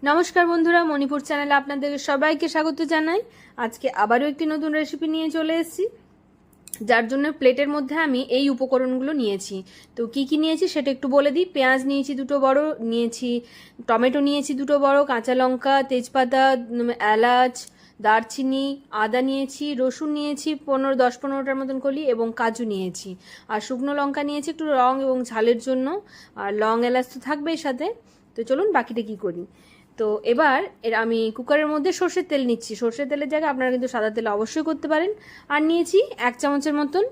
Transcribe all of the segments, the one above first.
নমস্কার বন্ধুরা, মণিপুর চ্যানেলে আপনাদের সবাইকে স্বাগত জানাই। আজকে আবারও একটি নতুন রেসিপি নিয়ে চলে এসেছি, যার জন্য প্লেটের মধ্যে আমি এই উপকরণগুলো নিয়েছি। তো কি কি নিয়েছি সেটা একটু বলে দিই। পেঁয়াজ নিয়েছি দুটো বড়, নিয়েছি টমেটো নিয়েছি দুটো বড়, কাঁচা লঙ্কা, তেজপাতা, এলাচ, দারচিনি, আদা নিয়েছি, রসুন নিয়েছি 10-15টার মতন কলি, এবং কাজু নিয়েছি। আর শুকনো লঙ্কা নিয়েছি একটু রং এবং ঝালের জন্য, আর লং এলাচ তো থাকবেই সাথে। তো চলুন বাকিটা কি করি। তো এবার আমি কুকারের মধ্যে সর্ষের তেল নিচ্ছি। সর্ষের তেলের জায়গায় আপনারা কিন্তু সাদা তেল অবশ্যই করতে পারেন। আর নিয়েছি 1 চামচের মতন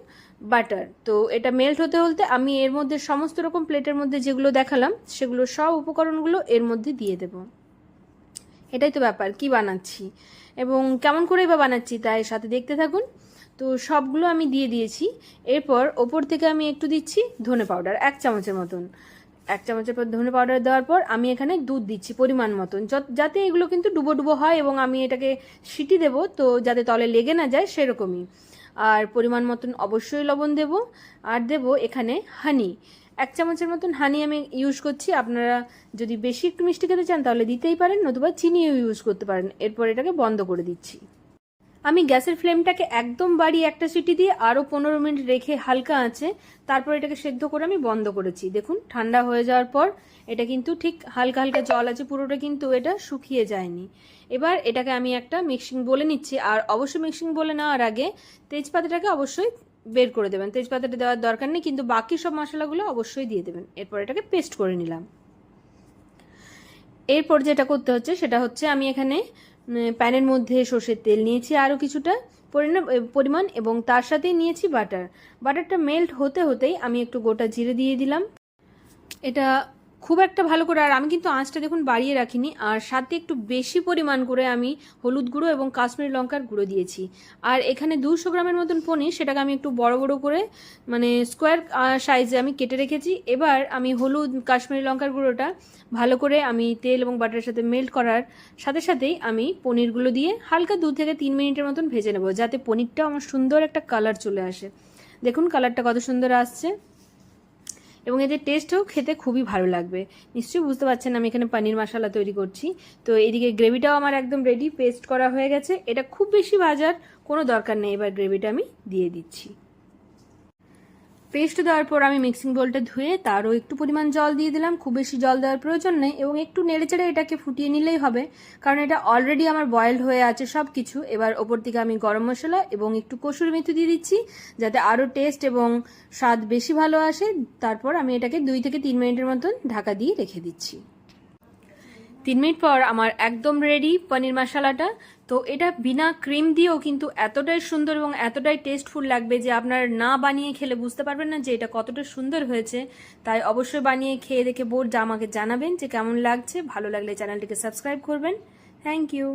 বাটার। তো এটা মেল্ট হতে হতে আমি এর মধ্যে সমস্ত রকম প্লেটের মধ্যে যেগুলো দেখালাম সেগুলো সব উপকরণগুলো এর মধ্যে দিয়ে দেব। এটাই তো ব্যাপার, কি বানাচ্ছি এবং কেমন করেই বা বানাচ্ছি, তাই সাথে দেখতে থাকুন। তো সবগুলো আমি দিয়ে দিয়েছি। এরপর ওপর থেকে আমি একটু দিচ্ছি ধনে পাউডার 1 চামচের মতন। 1 চামচের পর ধনে পাউডার দেওয়ার পর আমি এখানে দুধ দিচ্ছি পরিমাণ মতন, যাতে এগুলো কিন্তু ডুবো ডুবো হয় এবং আমি এটাকে সিটি দেবো, তো যাতে তলে লেগে না যায় সেরকমই। আর পরিমাণ মতন অবশ্যই লবণ দেব। আর দেব এখানে হানি, 1 চামচের মতন হানি আমি ইউজ করছি। আপনারা যদি বেশি একটু মিষ্টি খেতে চান তাহলে দিতেই পারেন, নতুবা চিনিও ইউজ করতে পারেন। এরপর এটাকে বন্ধ করে দিচ্ছি। আমি গ্যাসের ফ্লেমটাকে একদম বাড়িয়ে একটা সিটি দিয়ে আরও 15 মিনিট রেখে হালকা আঁচে তারপর এটাকে সেদ্ধ করে আমি বন্ধ করেছি। দেখুন ঠান্ডা হয়ে যাওয়ার পর এটা কিন্তু ঠিক হালকা হালকা জল আছে, পুরোটা কিন্তু এটা শুকিয়ে যায়নি। এবার এটাকে আমি একটা মিক্সিং বলে নিচ্ছি। আর অবশ্যই মিক্সিং বলে নেওয়ার আগে তেজপাতাটাকে অবশ্যই বের করে দেবেন। তেজপাতাটা দেওয়ার দরকার নেই, কিন্তু বাকি সব মশলাগুলো অবশ্যই দিয়ে দেবেন। এরপর এটাকে পেস্ট করে নিলাম। এরপর যেটা করতে হচ্ছে সেটা হচ্ছে আমি এখানে প্যানের মধ্যে সর্ষের তেল নিয়েছি আরও কিছুটা পরিমাণ, এবং তার সাথে নিয়েছি বাটারটা মেল্ট হতে হতেই আমি একটু গোটা জিরে দিয়ে দিলাম। এটা খুব একটা ভালো করে, আর আমি কিন্তু আঁচটা দেখুন বাড়িয়ে রাখিনি। আর সাথে একটু বেশি পরিমাণ করে আমি হলুদ গুঁড়ো এবং কাশ্মীরি লঙ্কার গুঁড়ো দিয়েছি। আর এখানে 200 গ্রামের মতন পনির, সেটাকে আমি একটু বড় বড় করে মানে স্কোয়ার সাইজে আমি কেটে রেখেছি। এবার আমি হলুদ কাশ্মীরি লঙ্কার গুঁড়োটা ভালো করে আমি তেল এবং বাটারের সাথে মেল্ট করার সাথে সাথেই আমি পনিরগুলো দিয়ে হালকা 2 থেকে 3 মিনিটের মতন ভেজে নেব, যাতে পনিরটাও আমার সুন্দর একটা কালার চলে আসে। দেখুন কালারটা কত সুন্দর আসছে, এবং এদের টেস্টও খেতে খুবই ভালো লাগবে। নিশ্চয়ই বুঝতে পারছেন আমি এখানে পনির মশলা তৈরি করছি। তো এদিকে গ্রেভিটাও আমার একদম রেডি, পেস্ট করা হয়ে গেছে। এটা খুব বেশি ভাজার কোনো দরকার নেই। এবার গ্রেভিটা আমি দিয়ে দিচ্ছি। পেস্ট দেওয়ার পর আমি মিক্সিং বোলটা ধুয়ে তারও একটু পরিমাণ জল দিয়ে দিলাম। খুব বেশি জল দেওয়ার প্রয়োজন নেই, এবং একটু নেড়েচেড়ে এটাকে ফুটিয়ে নিলেই হবে, কারণ এটা অলরেডি আমার বয়েলড হয়ে আছে সব কিছু। এবার ওপর থেকে আমি গরম মশলা এবং একটু কসুরি মেথি দিয়ে দিচ্ছি, যাতে আরও টেস্ট এবং স্বাদ বেশি ভালো আসে। তারপর আমি এটাকে 2 থেকে 3 মিনিটের মতন ঢাকা দিয়ে রেখে দিচ্ছি। 3 মিনিট পর আমার একদম রেডি পনির মশলাটা। তো এটা বিনা ক্রিম দিয়েও কিন্তু এতটাই সুন্দর এবং এতটাই টেস্টফুল লাগবে যে আপনার না বানিয়ে খেলে বুঝতে পারবেন না যে এটা কতটা সুন্দর হয়েছে। তাই অবশ্যই বানিয়ে খেয়ে দেখে আমাকে জানাবেন যে কেমন লাগছে। ভালো লাগলে চ্যানেলটিকে সাবস্ক্রাইব করবেন। Thank you.